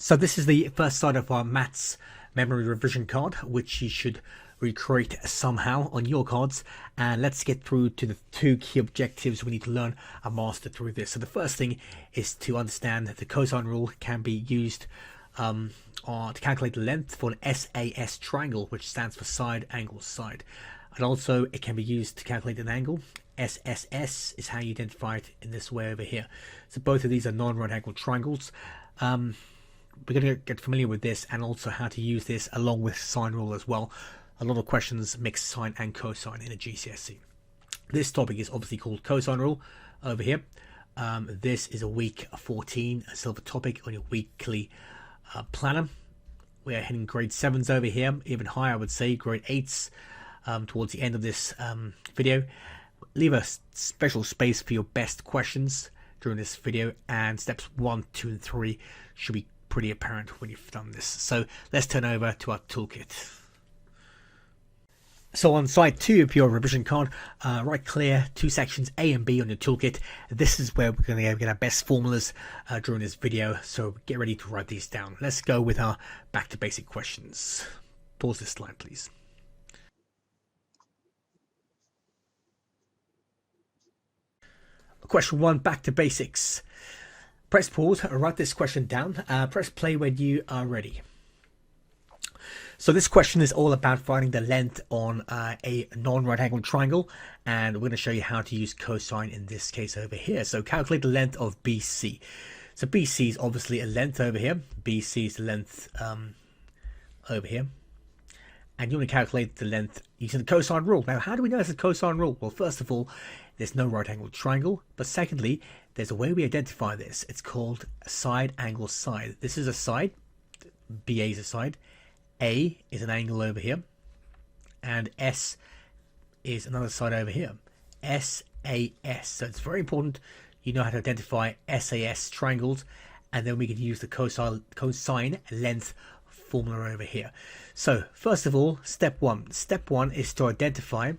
So this is the first side of our maths memory revision card, which you should recreate somehow on your cards. And let's get through to the two key objectives we need to learn and master through this. So the first thing is to understand that the cosine rule can be used to calculate the length for an SAS triangle, which stands for side angle side. And also it can be used to calculate an angle. SSS is how you identify it in this way over here. So both of these are non-right angle triangles. We're going to get familiar with this and also how to use this along with sine rule as well. A lot of questions mix sine and cosine in a GCSE. This topic is obviously called cosine rule over here. This is a week 14 silver topic on your weekly planner. We are hitting grade 7s over here, even higher I would say, grade 8s towards the end of this video. Leave a special space for your best questions during this video, and steps 1, 2 and 3 should be pretty apparent when you've done this. So let's turn over to our toolkit. So on side 2 of your revision card, right clear two sections A and B on your toolkit. This is where we're going to get our best formulas during this video, so get ready to write these down. Let's go with our back to basic questions. Pause this slide please. Question 1, back to basics. Press pause, write this question down, press play when you are ready. So this question is all about finding the length on a non-right angled triangle, and we're going to show you how to use cosine in this case over here. So calculate the length of BC. So BC is obviously a length over here. BC is the length over here. And you want to calculate the length using the cosine rule. Now, how do we know it's a cosine rule? Well, first of all, there's no right angled triangle, but secondly, there's a way we identify this. It's called side angle side. This is a side, BA is a side, A is an angle over here, and S is another side over here, SAS. So it's very important you know how to identify SAS triangles, and then we can use the cosine length formula over here. So first of all, step 1. Step 1 is to identify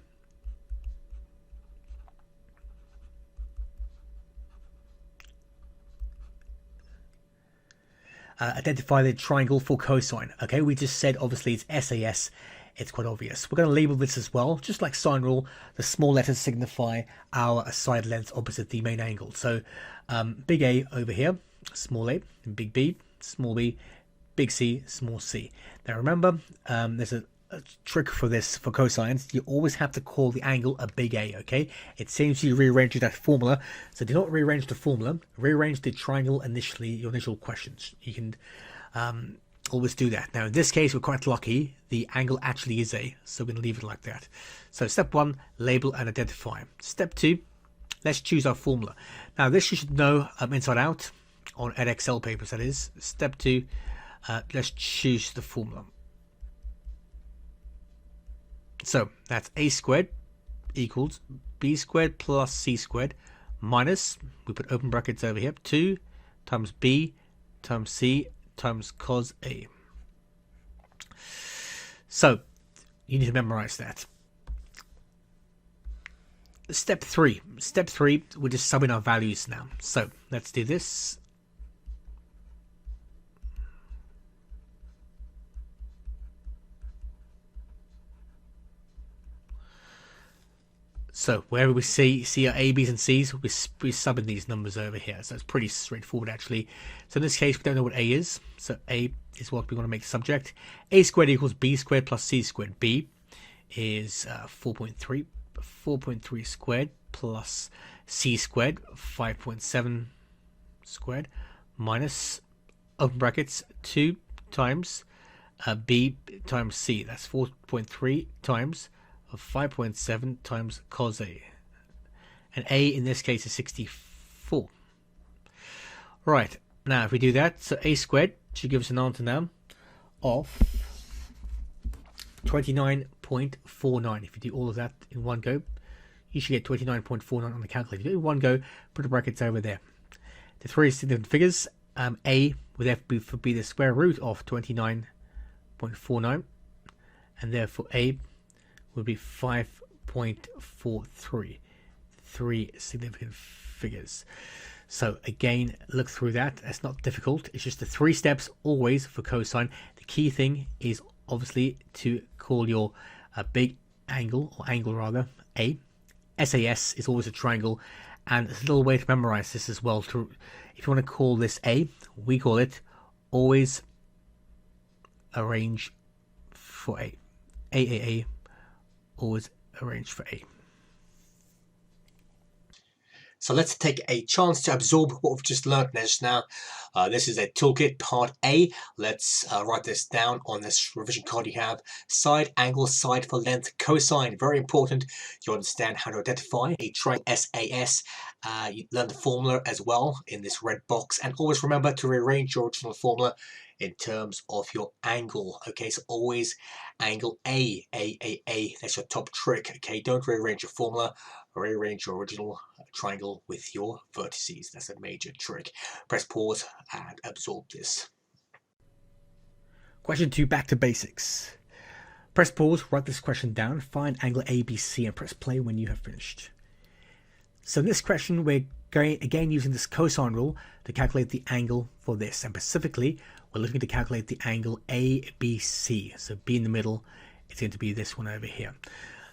the triangle for cosine. Okay, we just said obviously it's SAS. It's quite obvious. We're going to label this as well, just like sine rule. The small letters signify our side length opposite the main angle. So big A over here, small a, and big B, small b, big C, small c. Now remember, there's a trick for this for cosines. You always have to call the angle a big A, okay? It seems you rearrange that formula, so do not rearrange the formula. Rearrange the triangle initially, your initial questions. You can always do that. Now in this case, we're quite lucky. The angle actually is A, so we're going to leave it like that. So step 1, label and identify. Step 2, let's choose our formula. Now this you should know inside out on Excel papers, that is. Step 2, let's choose the formula. So that's a squared equals b squared plus c squared minus, we put open brackets over here, 2 times b times c times cos a. So you need to memorize that. Step 3, we're just subbing our values now. So let's do this. So wherever we see our A, B's and C's, we're subbing these numbers over here. So it's pretty straightforward actually. So in this case, we don't know what A is. So A is what we want to make subject. A squared equals B squared plus C squared. B is 4.3. 4.3 squared plus C squared, 5.7 squared, minus, open brackets, 2 times B times C. That's 4.3 times of 5.7 times cos A, and A in this case is 64. Right, now if we do that, so A squared should give us an answer now of 29.49. If you do all of that in one go, you should get 29.49 on the calculator. If you do it in one go, put the brackets over there. The three significant figures, A would therefore be the square root of 29.49, and therefore A would be 5.43. Three significant figures. So again, look through that. It's not difficult. It's just the 3 steps always for cosine. The key thing is obviously to call your big angle, or angle rather, A. SAS is always a triangle, and there's a little way to memorize this as well. If you want to call this A, we call it always arrange for A. A, always arrange for A. So let's take a chance to absorb what we've just learned just now. This is a toolkit, part A. Let's write this down on this revision card you have. Side, angle, side for length, cosine. Very important. You understand how to identify a triangle SAS. You learn the formula as well in this red box. And always remember to rearrange your original formula in terms of your angle. Okay, so always angle A. That's your top trick. Okay, don't rearrange your formula. Rearrange your original triangle with your vertices. That's a major trick. Press pause and absorb this. Question 2, back to basics. Press pause, write this question down, find angle ABC and press play when you have finished. So in this question, we're going again using this cosine rule to calculate the angle for this, and specifically we're looking to calculate the angle ABC. So B in the middle, it's going to be this one over here.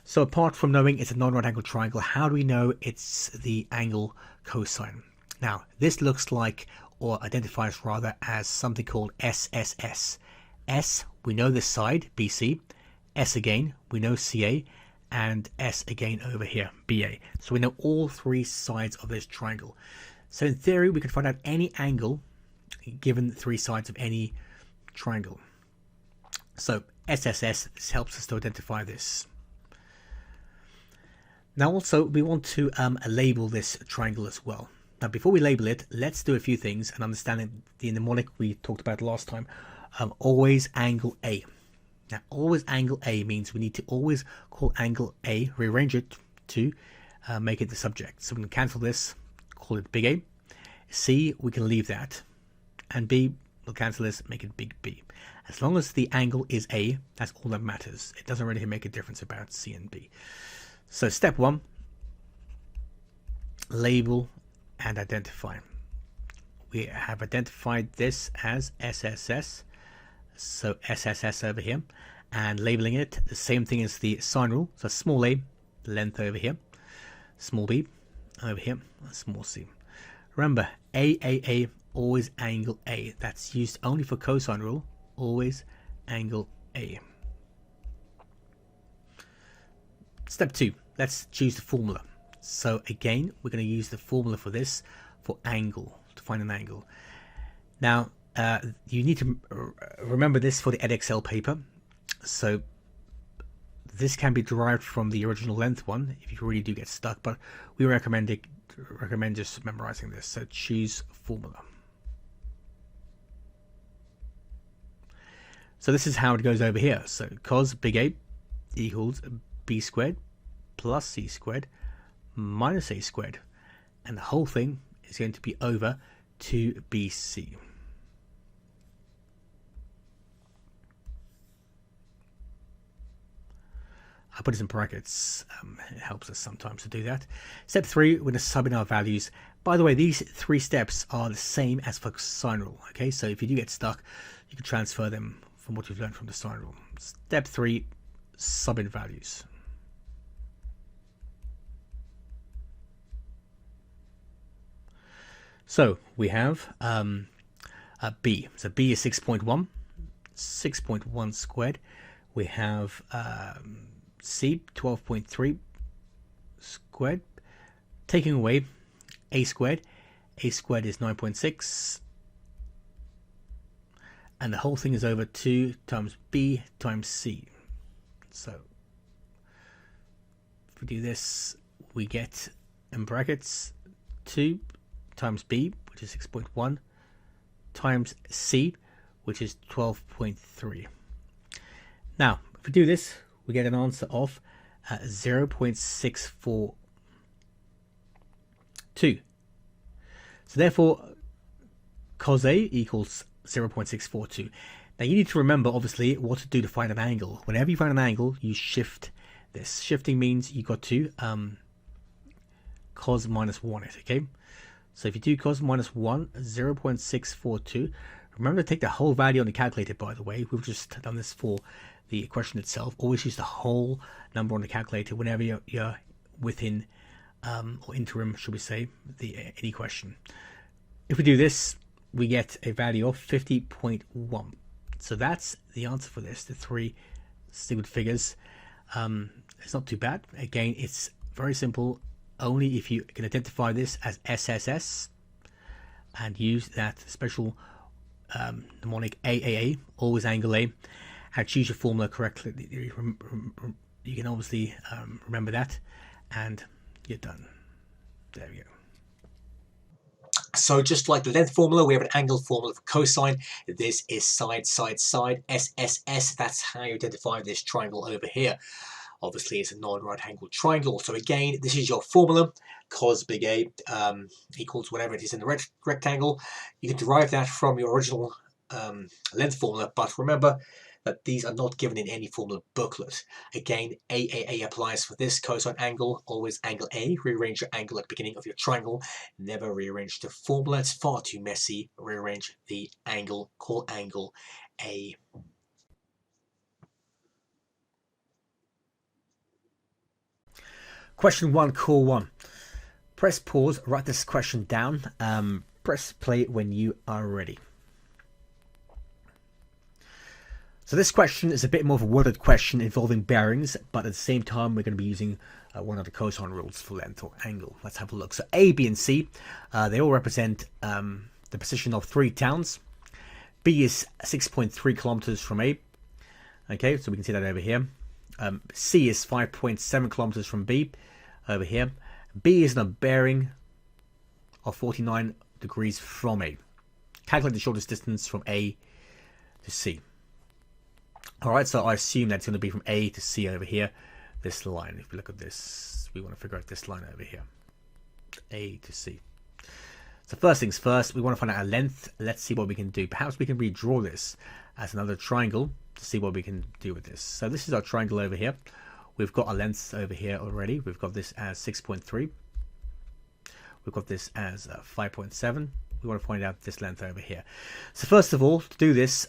So apart from knowing it's a non-right angle triangle, how do we know it's the angle cosine? Now, this looks like, or identifies rather, as something called SSS. S, we know this side, BC. S again, we know CA. And S again over here, BA. So we know all 3 sides of this triangle. So in theory, we could find out any angle given the 3 sides of any triangle. So SSS, this helps us to identify this. Now also, we want to label this triangle as well. Now before we label it, let's do a few things and understand the mnemonic we talked about last time. Always angle A. Now always angle A means we need to always call angle A, rearrange it to make it the subject. So we can cancel this, call it big A. C, we can leave that. And B, we'll cancel this, make it big B. As long as the angle is A, that's all that matters. It doesn't really make a difference about C and B. So step 1, label and identify. We have identified this as SSS, so SSS over here, and labeling it the same thing as the sine rule. So small a, length over here, small b over here, small c. Remember, A, always angle A. That's used only for cosine rule, always angle A. Step 2, let's choose the formula. So again, we're going to use the formula for this, for angle, to find an angle. Now, you need to remember this for the Edexcel paper. So this can be derived from the original length one, if you really do get stuck, but we recommend just memorizing this. So choose formula. So this is how it goes over here. So cos big A equals b squared plus c squared minus a squared, and the whole thing is going to be over 2bc. I'll put this in brackets, it helps us sometimes to do that. Step 3, we're going to sub in our values. By the way, these 3 steps are the same as for sine rule, okay? So if you do get stuck, you can transfer them from what you've learned from the sine rule. Step 3, sub in values. So we have B. So B is 6.1, 6.1 squared. We have C, 12.3 squared. Taking away A squared is 9.6. And the whole thing is over 2 times B times C. So if we do this, we get in brackets 2 times B, which is 6.1, times C, which is 12.3. Now, if we do this, we get an answer of 0.642. So therefore, cos A equals 0.642. Now you need to remember, obviously, what to do to find an angle. Whenever you find an angle, you shift this. Shifting means you got to cos minus 1 it, okay? So if you do cos minus 1, 0.642. Remember to take the whole value on the calculator, by the way. We've just done this for the question itself. Always use the whole number on the calculator whenever you're within, or interim, should we say, any question. If we do this, we get a value of 50.1. So that's the answer for this, the three single figures. It's not too bad. Again, it's very simple. Only if you can identify this as SSS and use that special mnemonic AAA, always angle A, and choose your formula correctly. You can obviously remember that, and you're done. There we go. So just like the length formula, we have an angle formula for cosine. This is side, side, side, SSS. That's how you identify this triangle over here. Obviously, it's a non-right angled triangle. So again, this is your formula. Cos big A equals whatever it is in the rectangle. You can derive that from your original length formula, but remember that these are not given in any formula booklet. Again, AAA applies for this cosine angle. Always angle A. Rearrange your angle at the beginning of your triangle. Never rearrange the formula. It's far too messy. Rearrange the angle. Call angle A. Question 1, core 1. Press pause, write this question down. Press play when you are ready. So this question is a bit more of a worded question involving bearings, but at the same time we're going to be using one of the cosine rules for length or angle. Let's have a look. So A, B and C, they all represent the position of three towns. B is 6.3 kilometers from A. Okay, so we can see that over here. C is 5.7 kilometers from B over here. B is in a bearing of 49 degrees from A. Calculate the shortest distance from A to C. Alright, so I assume that's going to be from A to C over here. This line, if we look at this, we want to figure out this line over here. A to C. So first things first, we want to find out a length. Let's see what we can do. Perhaps we can redraw this as another triangle to see what we can do with this. So this is our triangle over here. We've got our lengths over here already. We've got this as 6.3. We've got this as 5.7. We want to find out this length over here. So first of all, to do this,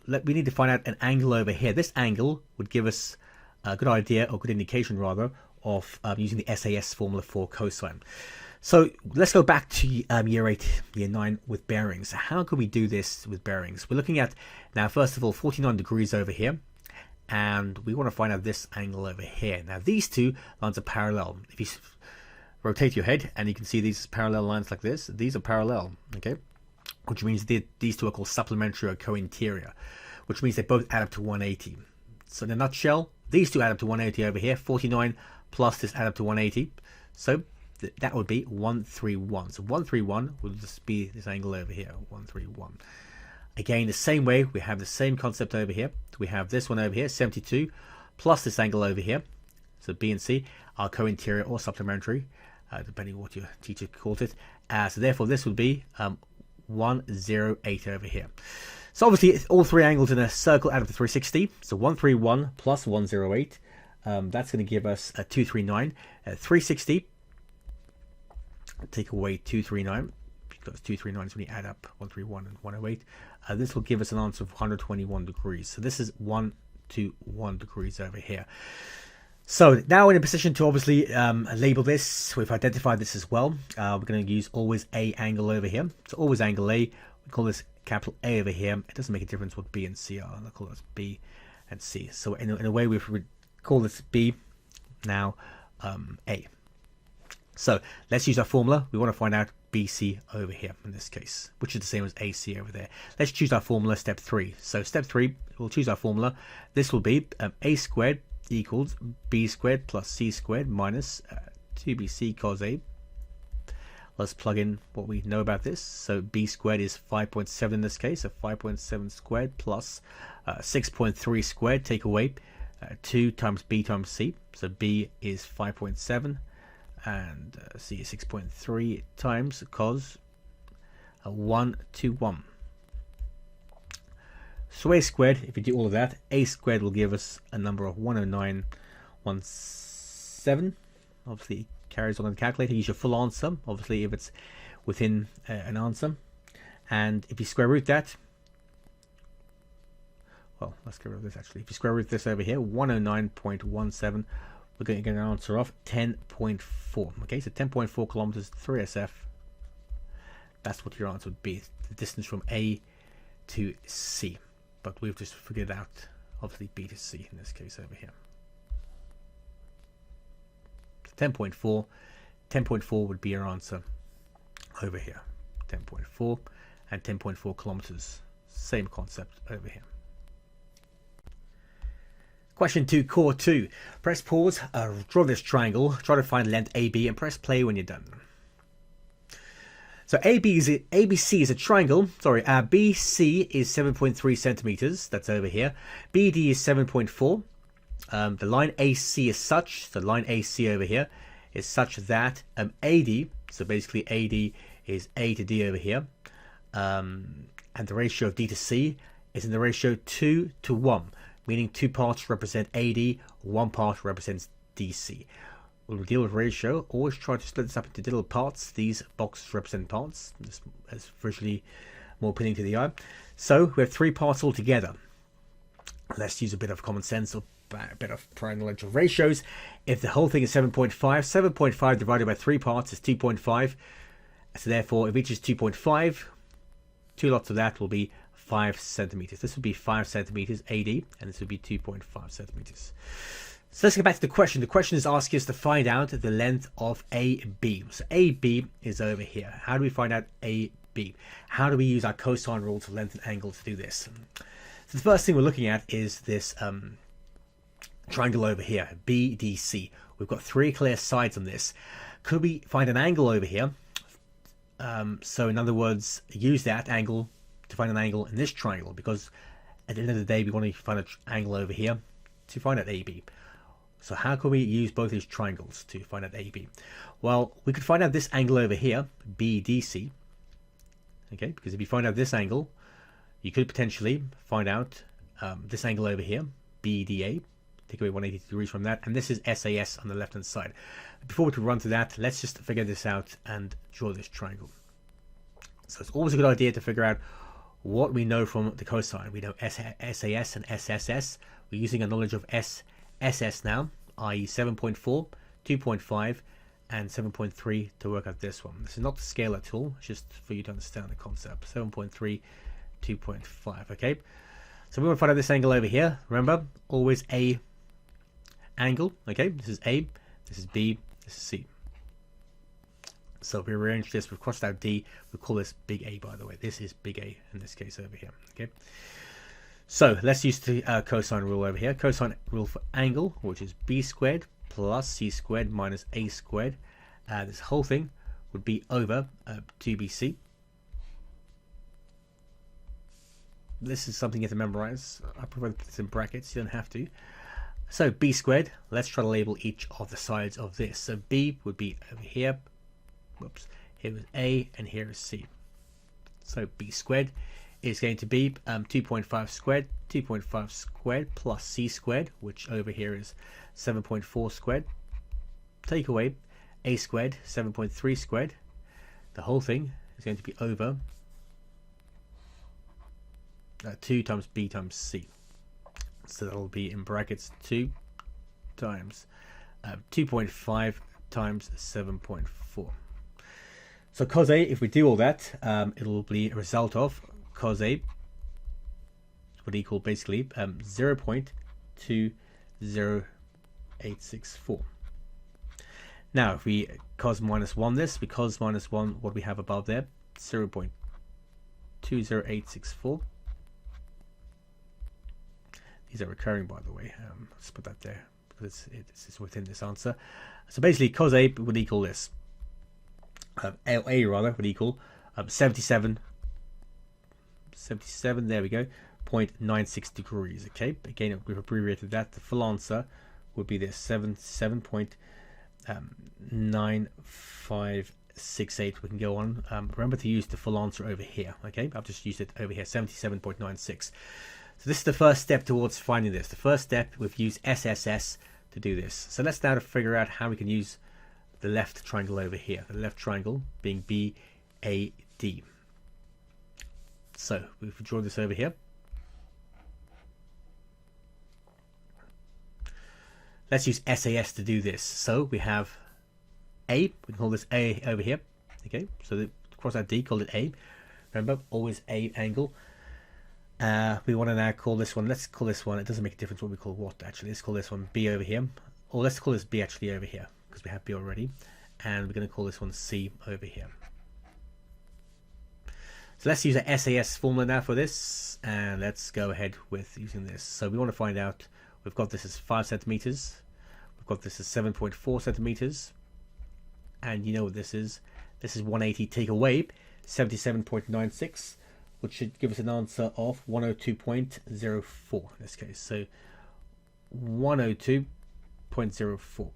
we need to find out an angle over here. This angle would give us a good idea, or good indication rather, of using the SAS formula for cosine. So let's go back to year 8, year 9 with bearings. How could we do this with bearings? We're looking at, now first of all, 49 degrees over here. And we want to find out this angle over here. Now these two lines are parallel. If you rotate your head and you can see these parallel lines like this, these are parallel, okay? Which means these two are called supplementary or co-interior, which means they both add up to 180. So in a nutshell, these two add up to 180 over here. 49 plus this add up to 180. So that would be 131. So 131 would just be this angle over here, 131. Again, the same way, we have the same concept over here. We have this one over here, 72, plus this angle over here. So B and C are co-interior or supplementary, depending on what your teacher calls it. So therefore, this would be 108 over here. So obviously, all three angles in a circle add up to 360. So 131 plus 108, that's going to give us a 239. 360, take away 239. Because 239 is when you add up 131 and 108. This will give us an answer of 121 degrees. So this is 121 degrees over here. So now we're in a position to obviously label this. We've identified this as well. We're going to use always A angle over here. So always angle A. We call this capital A over here. It doesn't make a difference what B and C are. I'll call this B and C. So in a way we call this B, now A. So let's use our formula. We want to find out BC over here in this case, which is the same as AC over there. Let's choose our formula, step 3. So step 3, we'll choose our formula. This will be A squared equals B squared plus C squared minus 2BC cos A. Let's plug in what we know about this. So B squared is 5.7 in this case, so 5.7 squared plus 6.3 squared, take away 2 times B times C. So B is 5.7. And C is 6.3 times cos 121. So A squared, if you do all of that, A squared will give us a number of 10917. Obviously, it carries on the calculator. Use your full answer. Obviously, if it's within an answer. And if you square root that, well, let's get rid of this actually. If you square root this over here, 109.17, we're going to get an answer of 10.4. Okay, so 10.4 kilometers, 3SF. That's what your answer would be, the distance from A to C. But we've just figured out, obviously, B to C in this case over here. 10.4. 10.4 would be your answer over here. 10.4 and 10.4 kilometers. Same concept over here. Question 2, core 2. Press pause, draw this triangle, try to find length AB, and press play when you're done. So ABC is a triangle. Sorry, BC is 7.3 centimeters. That's over here. BD is 7.4. The line AC is such. The line AC over here is such that AD. So basically, AD is A to D over here, and the ratio of D to C is in the ratio 2 to 1, meaning 2 parts represent AD, 1 part represents DC. When we deal with ratio, always try to split this up into little parts. These boxes represent parts, as visually more appealing to the eye. So we have 3 parts altogether. Let's use a bit of common sense or a bit of prior knowledge of ratios. If the whole thing is 7.5, 7.5 divided by 3 parts is 2.5. So therefore, if each is 2.5, 2 lots of that will be 5 centimeters. This would be 5 centimeters AD, and this would be 2.5 centimeters. So let's get back to the question. The question is asking us to find out the length of AB. So AB is over here. How do we find out AB? How do we use our cosine rule to lengthen angles to do this? So the first thing we're looking at is this triangle over here, BDC. We've got 3 clear sides on this. Could we find an angle over here? So in other words, use that angle to find an angle in this triangle, because at the end of the day, we want to find an angle over here to find out AB. So how can we use both these triangles to find out AB? Well, we could find out this angle over here, BDC. Okay, because if you find out this angle, you could potentially find out this angle over here, BDA. Take away 180 degrees from that, and this is SAS on the left hand side. Before we run through that, let's just figure this out and draw this triangle. So it's always a good idea to figure out what we know from the cosine. We know SAS and SSS. We're using a knowledge of SSS now, i.e. 7.4, 2.5, and 7.3 to work out this one. This is not the scale at all, it's just for you to understand the concept. 7.3, 2.5, okay? So we want to find out this angle over here. Remember, always A angle, okay? This is A, this is B, this is C. So if we rearrange this, we've crossed out D, we call this big A, by the way. This is big A in this case over here, okay? So let's use the cosine rule over here. Cosine rule for angle, which is B squared plus C squared minus A squared. This whole thing would be over 2BC. This is something you have to memorize. I prefer to put this in brackets, you don't have to. So B squared, let's try to label each of the sides of this. So B would be over here. Whoops. Here is A and here is C. So B squared is going to be 2.5 squared, 2.5 squared plus C squared, which over here is 7.4 squared. Take away A squared, 7.3 squared. The whole thing is going to be over 2 times B times C. So that'll be in brackets 2 times 2.5 times 7.4. So cos A, if we do all that, it'll be a result of cos A would equal basically 0.20864. Now if we cos minus 1 this, we cos minus 1 what we have above there, 0.20864. These are recurring, by the way. Let's put that there because it's within this answer. So basically cos A would equal this. A rather would equal 77, there we go, 0.96 degrees. Okay, again we've abbreviated that. The full answer would be this 77.9568. We can go on. Remember to use the full answer over here. Okay, I've just used it over here, 77.96. So this is the first step towards finding this. The first step, we've used SSS to do this. So let's now figure out how we can use the left triangle over here. The left triangle being AD. So we draw this over here. Let's use SAS to do this. So we have A, we can call this A over here. Okay, so cross out D, call it A. Remember, always A angle. We want to now call this one, let's call this one, it doesn't make a difference what we call what actually. Let's call this one B over here. Or let's call this B actually over here, because we have B already. And we're going to call this one C over here. So let's use a SAS formula now for this, and let's go ahead with using this. So we want to find out, we've got this as 5 centimeters, we've got this as 7.4 centimeters, and you know what this is. This is 180 take away 77.96, which should give us an answer of 102.04 in this case. So 102.04.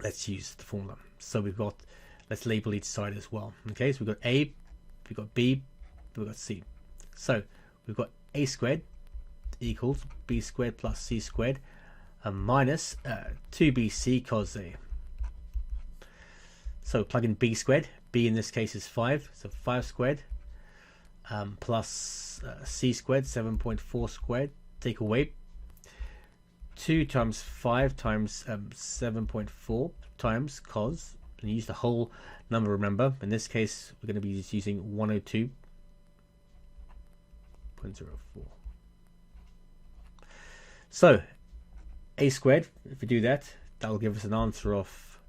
Let's use the formula. So we've got, let's label each side as well. Okay, so we've got A, we've got B, we've got C. So we've got A squared equals B squared plus C squared minus 2BC cos A. So plug in B squared. B in this case is 5, so 5 squared plus C squared, 7.4 squared, take away 2 times 5 times 7.4 times cos, and use the whole number, remember. In this case, we're going to be just using 102.04. So, A squared, if we do that, that will give us an answer of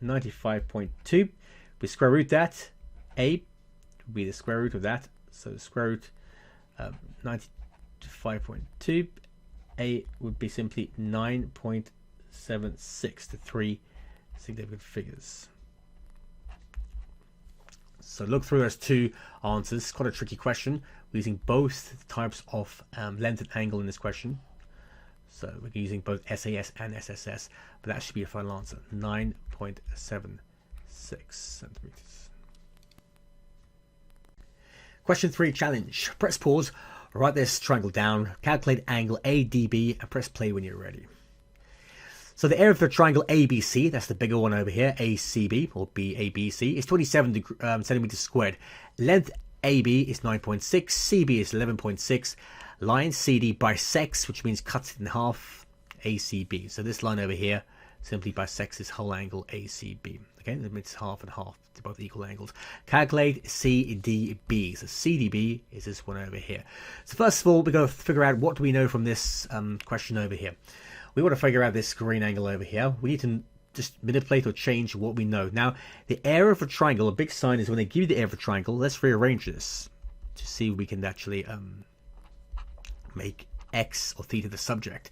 95.2. We square root that, A will be the square root of that, so the square root 95.2. A would be simply 9.76 to 3 significant figures. So look through those two answers. Quite a tricky question. We're using both types of length and angle in this question. So we're using both SAS and SSS, but that should be a final answer, 9.76 centimeters. Question 3 challenge. Press pause. Write this triangle down, calculate angle ADB, and press play when you're ready. So the area of the triangle ABC, that's the bigger one over here, ACB or BABC, is 27 centimeters squared. Length AB is 9.6, CB is 11.6. Line CD bisects, which means cuts it in half, ACB. So this line over here simply bisects this whole angle ACB. Okay, that means half and half to both equal angles. Calculate CDB. So CDB is this one over here. So first of all, we're going to figure out what do we know from this question over here. We want to figure out this green angle over here. We need to just manipulate or change what we know. Now, the area of a triangle, a big sign is when they give you the area of a triangle, let's rearrange this to see if we can actually make x or theta the subject.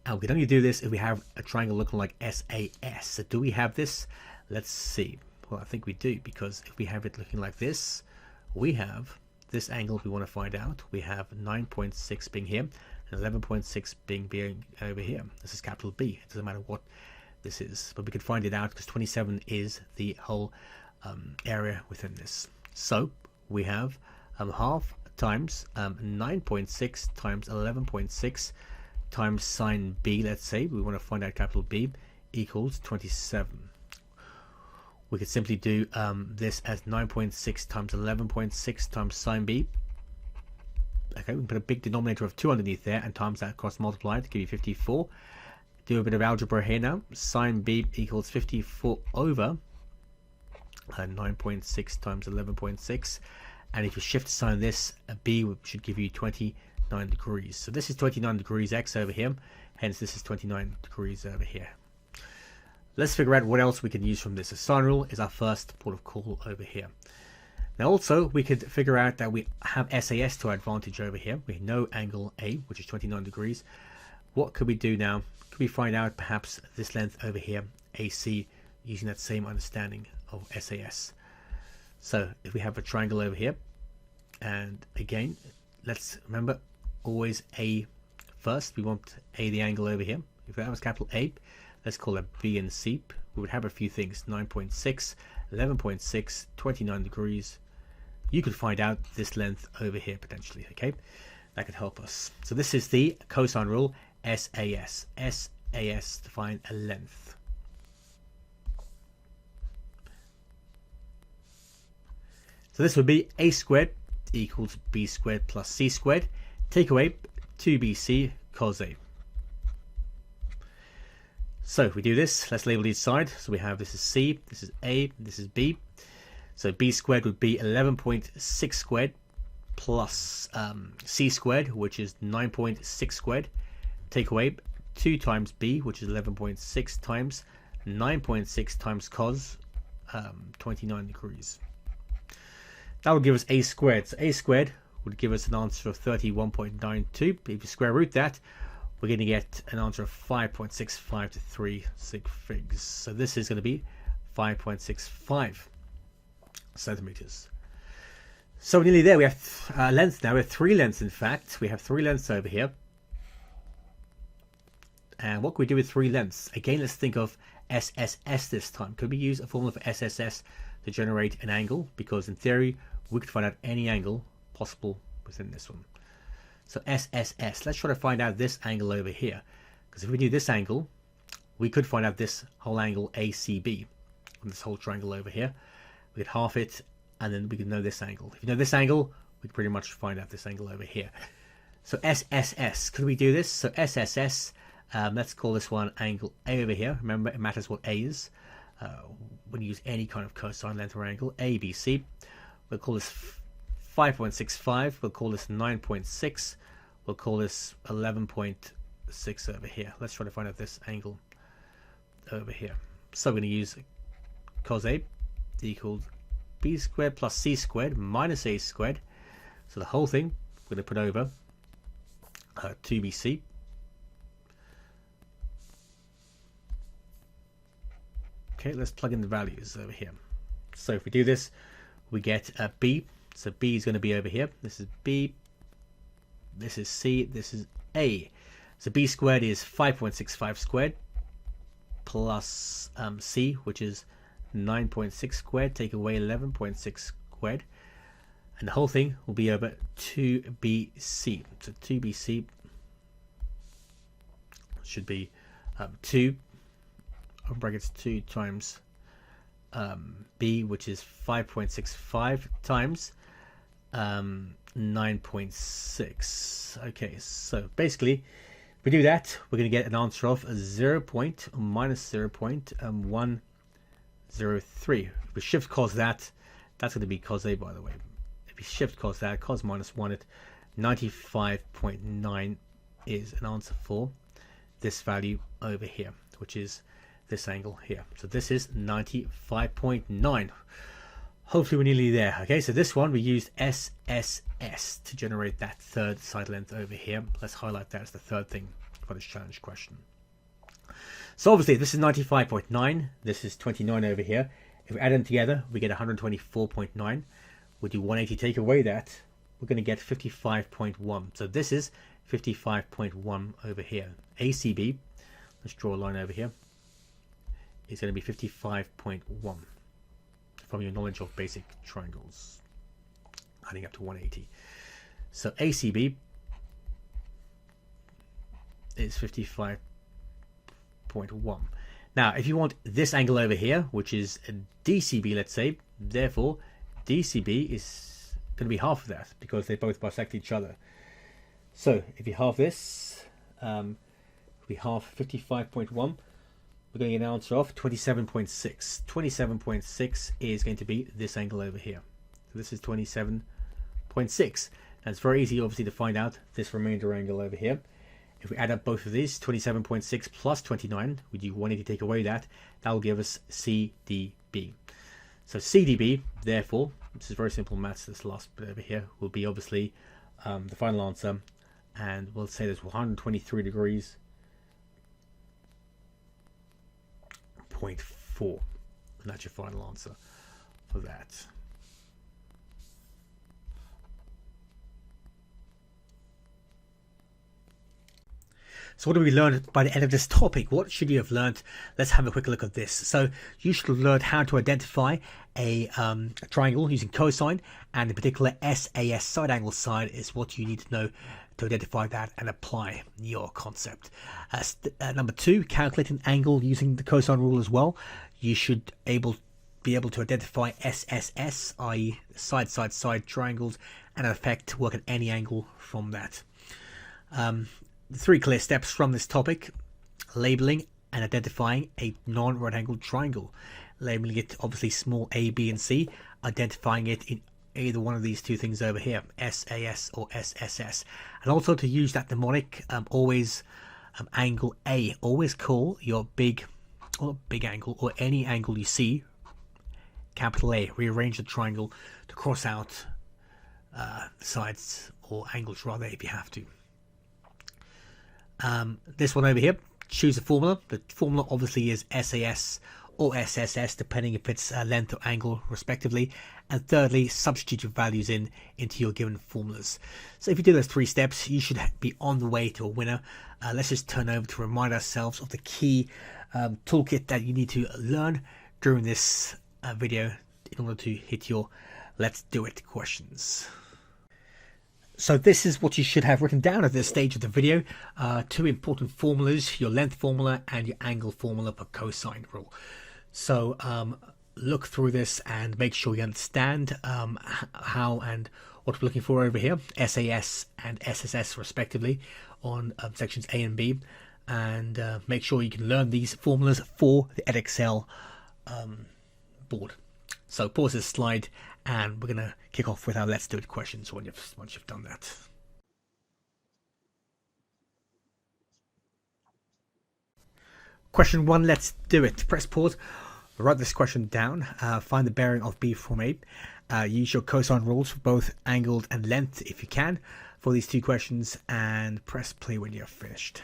And we can only do this if we have a triangle looking like SAS. So do we have this? Let's see. Well, I think we do, because if we have it looking like this, we have this angle we want to find out. We have 9.6 being here and 11.6 being over here. This is capital B. It doesn't matter what this is, but we can find it out because 27 is the whole area within this. So we have half times 9.6 times 11.6 times sine B, let's say. We want to find out capital B equals 27. We could simply do this as 9.6 times 11.6 times sine B. Okay, we can put a big denominator of 2 underneath there and times that cross multiply to give you 54. Do a bit of algebra here now. Sine B equals 54 over 9.6 times 11.6. And if you shift sign this, B should give you 29 degrees. So this is 29 degrees X over here. Hence this is 29 degrees over here. Let's figure out what else we can use from this. The sine rule is our first port of call over here. Now also we could figure out that we have SAS to our advantage over here. We know angle A, which is 29 degrees. What could we do now? Could we find out perhaps this length over here, AC, using that same understanding of SAS? So if we have a triangle over here, and again, let's remember always A first. We want A, the angle over here. If that was capital A, let's call it B and C. We would have a few things, 9.6, 11.6, 29 degrees. You could find out this length over here potentially, okay? That could help us. So this is the cosine rule, SAS. SAS to find a length. So this would be a squared equals b squared plus c squared. Take away 2bc cos a. So if we do this, let's label each side. So we have this is c, this is a, this is b. So b squared would be 11.6 squared plus c squared, which is 9.6 squared. Take away 2 times b, which is 11.6 times 9.6 times cos 29 degrees. That would give us a squared. So a squared would give us an answer of 31.92. If you square root that, we're going to get an answer of 5.65 to 3 sig figs. So this is going to be 5.65 centimeters. So we're nearly there. We have length now. We have 3 lengths, in fact. We have 3 lengths over here. And what can we do with 3 lengths? Again, let's think of SSS this time. Could we use a formula for SSS to generate an angle? Because in theory, we could find out any angle possible within this one. So SSS, let's try to find out this angle over here. Because if we do this angle, we could find out this whole angle ACB on this whole triangle over here. We could half it, and then we could know this angle. If you know this angle, we could pretty much find out this angle over here. So SSS, could we do this? So SSS, let's call this one angle A over here. Remember, it matters what A is. When you use any kind of cosine, length, or angle, ABC. We'll call this 5.65. We'll call this 9.6. We'll call this 11.6 over here. Let's try to find out this angle over here. So we're going to use cos A equals b squared plus c squared minus a squared. So the whole thing we're going to put over 2bc. Okay, let's plug in the values over here. So if we do this, we get b. So b is going to be over here. This is b. This is c. This is a. So b squared is 5.65 squared plus c, which is 9.6 squared. Take away 11.6 squared. And the whole thing will be over 2bc. So 2bc should be 2 brackets 2 times b, which is 5.65 times 9.6. Okay, so basically if we do that, we're going to get an answer of 0.103. If we shift cos that, that's going to be cos A, by the way. If we shift cos that, cos minus 1 at 95.9 is an answer for this value over here, which is this angle here. So this is 95.9. Hopefully we're nearly there. Okay, so this one we used SSS to generate that third side length over here. Let's highlight that as the third thing for this challenge question. So obviously this is 95.9, this is 29 over here. If we add them together, we get 124.9. We do 180, take away that, we're going to get 55.1. So this is 55.1 over here. ACB, let's draw a line over here, is going to be 55.1 from your knowledge of basic triangles, adding up to 180. So ACB is 55.1. Now, if you want this angle over here, which is a DCB, let's say, therefore DCB is going to be half of that because they both bisect each other. So if you halve this, we halve 55.1, we're going to get an answer of 27.6. 27.6 is going to be this angle over here. So this is 27.6. And it's very easy, obviously, to find out this remainder angle over here. If we add up both of these, 27.6 plus 29, we do 180, take away that, that will give us CDB. So CDB, therefore, this is very simple maths, this last bit over here, will be obviously the final answer. And we'll say there's 123 degrees, 0.4. And that's your final answer for that. So what do we learn by the end of this topic? What should you have learned? Let's have a quick look at this. So you should have learned how to identify a triangle using cosine, and in particular SAS, side angle side, is what you need to know to identify that and apply your concept. Number 2, calculate an angle using the cosine rule as well. You should able be able to identify SSS, i.e. side-side-side triangles, and in effect work at any angle from that. The 3 clear steps from this topic: labeling and identifying a non-right angled triangle, labeling it obviously small a, b, and c, identifying it in either one of these 2 things over here, SAS or SSS, and also to use that mnemonic, always angle A. Always call your big angle or any angle you see capital A. Rearrange the triangle to cross out sides, or angles rather, if you have to. This one over here, choose a formula. The formula obviously is SAS or SSS, depending if it's length or angle respectively. And thirdly, substitute your values into your given formulas. So if you do those 3 steps, you should be on the way to a winner. Let's just turn over to remind ourselves of the key toolkit that you need to learn during this video in order to hit your let's do it questions. So this is what you should have written down at this stage of the video. 2 important formulas, your length formula and your angle formula for cosine rule. So look through this and make sure you understand how and what we're looking for over here, SAS and SSS respectively, on sections A and B, and make sure you can learn these formulas for the Edexcel board. So pause this slide and we're going to kick off with our let's do it questions once you've done that. Question 1, let's do it. Press pause, write this question down, find the bearing of B from A. Use your cosine rules for both angled and length if you can for these 2 questions, and press play when you're finished.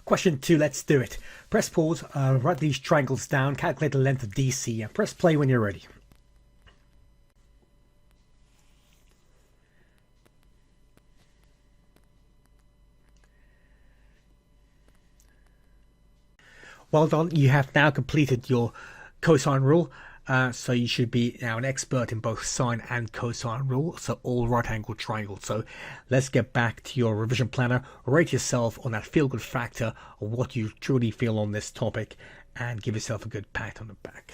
Question 2, let's do it. Press pause, write these triangles down, calculate the length of DC, and press play when you're ready. Well done, you have now completed your cosine rule. So you should be now an expert in both sine and cosine rule, so all right angle triangles. So let's get back to your revision planner, rate yourself on that feel good factor of what you truly feel on this topic, and give yourself a good pat on the back.